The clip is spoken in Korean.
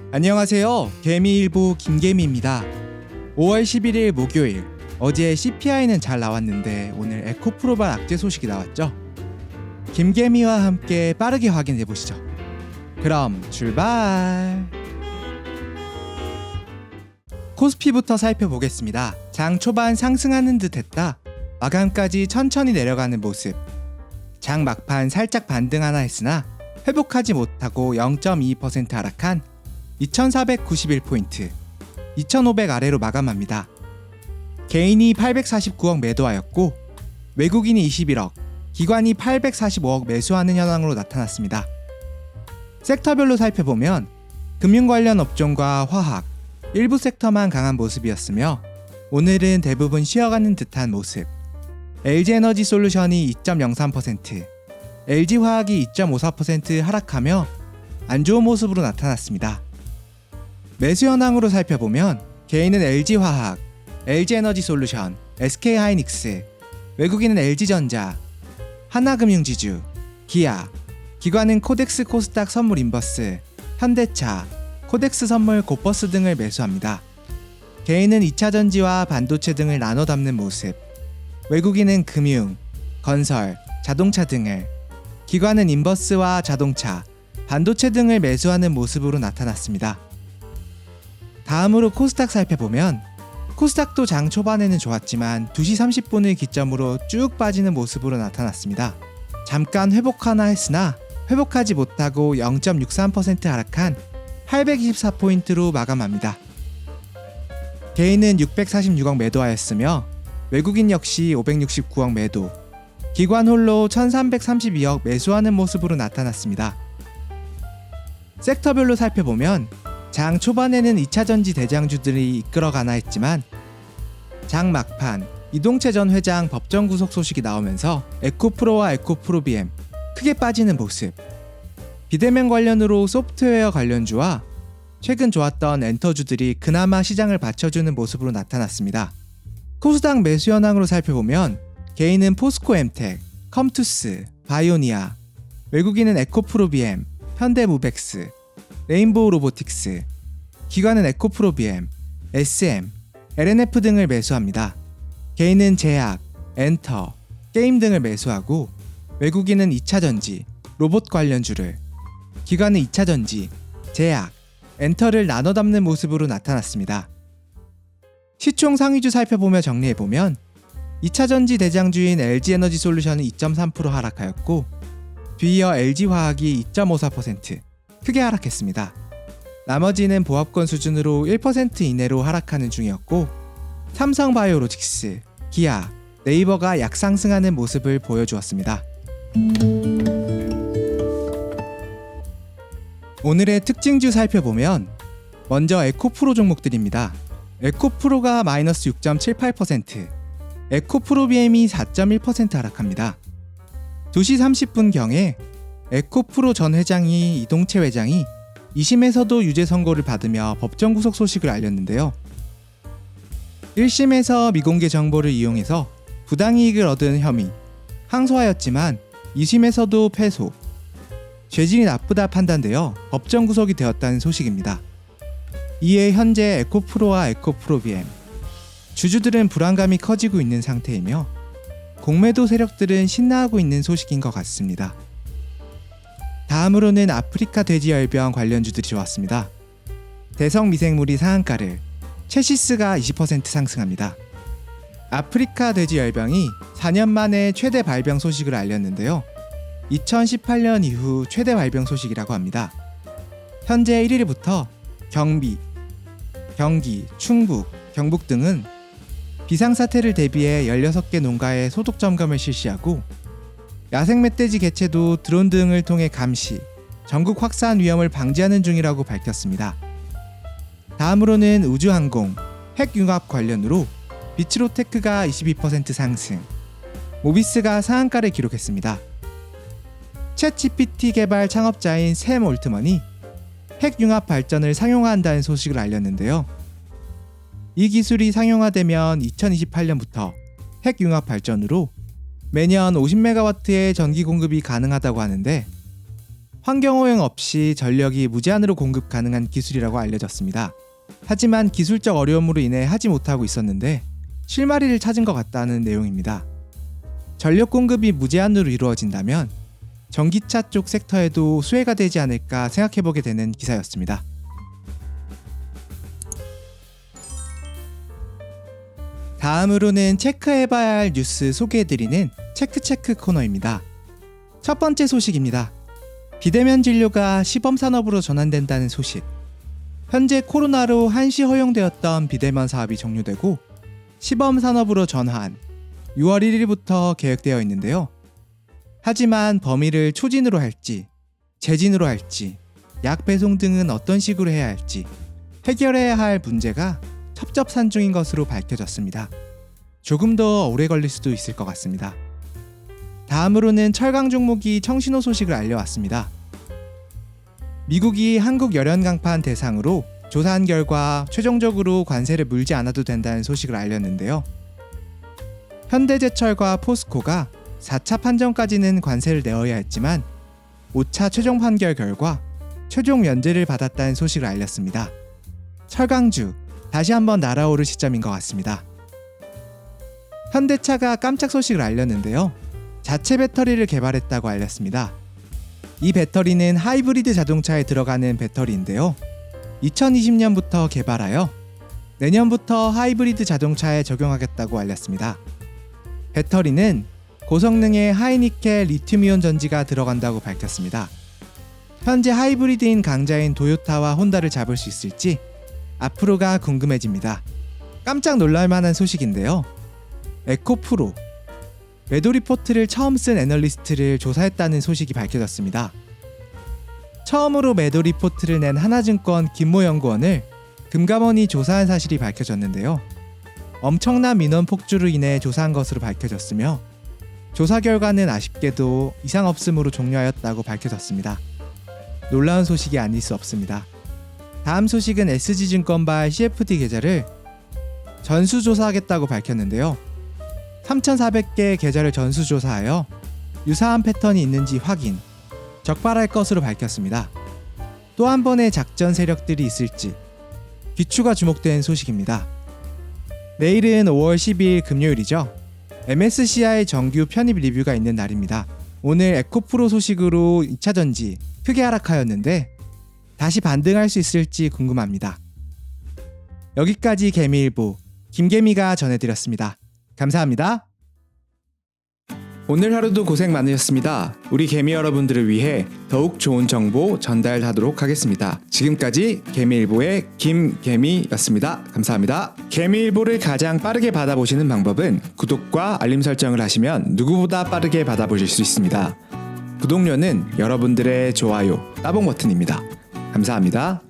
안녕하세요. 개미일보 김개미입니다. 5월 11일 목요일, 어제 CPI는 잘 나왔는데 오늘 에코프로발 악재 소식이 나왔죠? 김개미와 함께 빠르게 확인해보시죠. 그럼 출발! 코스피부터 살펴보겠습니다. 장 초반 상승하는 듯 했다 마감까지 천천히 내려가는 모습. 장 막판 살짝 반등하나 했으나 회복하지 못하고 0.2% 하락한 2491포인트, 2500 아래로 마감합니다. 개인이 849억 매도하였고 외국인이 21억, 기관이 845억 매수하는 현황으로 나타났습니다. 섹터별로 살펴보면 금융 관련 업종과 화학, 일부 섹터만 강한 모습이었으며 오늘은 대부분 쉬어가는 듯한 모습. LG에너지솔루션이 2.03%, LG화학이 2.54% 하락하며 안 좋은 모습으로 나타났습니다. 매수 현황으로 살펴보면 개인은 LG화학, LG에너지솔루션, SK하이닉스, 외국인은 LG전자, 하나금융지주, 기아, 기관은 코덱스 코스닥 선물 인버스, 현대차, 코덱스 선물 고버스 등을 매수합니다. 개인은 2차전지와 반도체 등을 나눠 담는 모습, 외국인은 금융, 건설, 자동차 등을, 기관은 인버스와 자동차, 반도체 등을 매수하는 모습으로 나타났습니다. 다음으로 코스닥 살펴보면 코스닥도 장 초반에는 좋았지만 2시 30분을 기점으로 쭉 빠지는 모습으로 나타났습니다. 잠깐 회복하나 했으나 회복하지 못하고 0.63% 하락한 824포인트로 마감합니다. 개인은 646억 매도하였으며 외국인 역시 569억 매도, 기관 홀로 1332억 매수하는 모습으로 나타났습니다. 섹터별로 살펴보면 장 초반에는 2차전지 대장주들이 이끌어가나 했지만 장 막판 이동채 전 회장 법정 구속 소식이 나오면서 에코프로와 에코프로비엠 크게 빠지는 모습. 비대면 관련으로 소프트웨어 관련주와 최근 좋았던 엔터주들이 그나마 시장을 받쳐주는 모습으로 나타났습니다. 코스닥 매수 현황으로 살펴보면 개인은 포스코엠텍, 컴투스, 바이오니아, 외국인은 에코프로비엠, 현대무벡스, 레인보우 로보틱스, 기관은 에코프로비엠, SM, LNF 등을 매수합니다. 개인은 제약, 엔터, 게임 등을 매수하고 외국인은 2차전지, 로봇 관련주를, 기관은 2차전지, 제약, 엔터를 나눠 담는 모습으로 나타났습니다. 시총 상위주 살펴보며 정리해보면 2차전지 대장주인 LG에너지솔루션은 2.3% 하락하였고 뒤이어 LG화학이 2.54% 크게 하락했습니다. 나머지는 보합권 수준으로 1% 이내로 하락하는 중이었고 삼성바이오로직스, 기아, 네이버가 약상승하는 모습을 보여주었습니다. 오늘의 특징주 살펴보면 먼저 에코프로 종목들입니다. 에코프로가 마이너스 6.78%, 에코프로비엠이 4.1% 하락합니다. 2시 30분경에 에코프로 전 회장이 이동채 회장이 2심에서도 유죄 선고를 받으며 법정 구속 소식을 알렸는데요. 1심에서 미공개 정보를 이용해서 부당이익을 얻은 혐의 항소하였지만 2심에서도 패소, 죄질이 나쁘다 판단되어 법정 구속이 되었다는 소식입니다. 이에 현재 에코프로와 에코프로비엠 주주들은 불안감이 커지고 있는 상태이며 공매도 세력들은 신나하고 있는 소식인 것 같습니다. 다음으로는 아프리카 돼지열병 관련주들이 좋았습니다. 대성 미생물이 상한가를, 체시스가 20% 상승합니다. 아프리카 돼지열병이 4년 만에 최대 발병 소식을 알렸는데요. 2018년 이후 최대 발병 소식이라고 합니다. 현재 1일부터 경기, 충북, 경북 등은 비상사태를 대비해 16개 농가에 소독 점검을 실시하고 야생 멧돼지 개체도 드론 등을 통해 감시, 전국 확산 위험을 방지하는 중이라고 밝혔습니다. 다음으로는 우주항공, 핵융합 관련으로 비츠로테크가 22% 상승, 모비스가 상한가를 기록했습니다. 챗GPT 개발 창업자인 샘 올트먼이 핵융합 발전을 상용화한다는 소식을 알렸는데요. 이 기술이 상용화되면 2028년부터 핵융합 발전으로 매년 50메가와트의 전기 공급이 가능하다고 하는데 환경오염 없이 전력이 무제한으로 공급 가능한 기술이라고 알려졌습니다. 하지만 기술적 어려움으로 인해 하지 못하고 있었는데 실마리를 찾은 것 같다는 내용입니다. 전력 공급이 무제한으로 이루어진다면 전기차 쪽 섹터에도 수혜가 되지 않을까 생각해보게 되는 기사였습니다. 다음으로는 체크해봐야 할 뉴스 소개해드리는 체크 코너입니다. 첫 번째 소식입니다. 비대면 진료가 시범산업으로 전환된다는 소식. 현재 코로나로 한시 허용되었던 비대면 사업이 종료되고 시범산업으로 전환 6월 1일부터 계획되어 있는데요. 하지만 범위를 초진으로 할지, 재진으로 할지, 약 배송 등은 어떤 식으로 해야 할지 해결해야 할 문제가 첩첩산중인 것으로 밝혀졌습니다. 조금 더 오래 걸릴 수도 있을 것 같습니다. 다음으로는 철강 종목이 청신호 소식을 알려왔습니다. 미국이 한국 열연 강판 대상으로 조사한 결과 최종적으로 관세를 물지 않아도 된다는 소식을 알렸는데요. 현대제철과 포스코가 4차 판정까지는 관세를 내어야 했지만 5차 최종 판결 결과 최종 면제를 받았다는 소식을 알렸습니다. 철강주 다시 한번 날아오를 시점인 것 같습니다. 현대차가 깜짝 소식을 알렸는데요. 자체 배터리를 개발했다고 알렸습니다. 이 배터리는 하이브리드 자동차에 들어가는 배터리인데요. 2020년부터 개발하여 내년부터 하이브리드 자동차에 적용하겠다고 알렸습니다. 배터리는 고성능의 하이니켈 리튬이온 전지가 들어간다고 밝혔습니다. 현재 하이브리드인 강자인 도요타와 혼다를 잡을 수 있을지 앞으로가 궁금해집니다. 깜짝 놀랄만한 소식인데요. 에코프로 매도리포트를 처음 쓴 애널리스트를 조사했다는 소식이 밝혀졌습니다. 처음으로 매도리포트를 낸 하나증권 김모 연구원을 금감원이 조사한 사실이 밝혀졌는데요. 엄청난 민원 폭주로 인해 조사한 것으로 밝혀졌으며 조사 결과는 아쉽게도 이상 없음으로 종료하였다고 밝혀졌습니다. 놀라운 소식이 아닐 수 없습니다. 다음 소식은 SG증권발 CFD 계좌를 전수조사하겠다고 밝혔는데요. 3,400개의 계좌를 전수조사하여 유사한 패턴이 있는지 확인, 적발할 것으로 밝혔습니다. 또 한 번의 작전 세력들이 있을지 귀추가 주목된 소식입니다. 내일은 5월 12일 금요일이죠. MSCI 정규 편입 리뷰가 있는 날입니다. 오늘 에코프로 소식으로 2차전지 크게 하락하였는데 다시 반등할 수 있을지 궁금합니다. 여기까지 개미일보 김개미가 전해드렸습니다. 감사합니다. 오늘 하루도 고생 많으셨습니다. 우리 개미 여러분들을 위해 더욱 좋은 정보 전달하도록 하겠습니다. 지금까지 개미일보의 김개미였습니다. 감사합니다. 개미일보를 가장 빠르게 받아보시는 방법은 구독과 알림 설정을 하시면 누구보다 빠르게 받아보실 수 있습니다. 구독료는 여러분들의 좋아요, 따봉 버튼입니다. 감사합니다.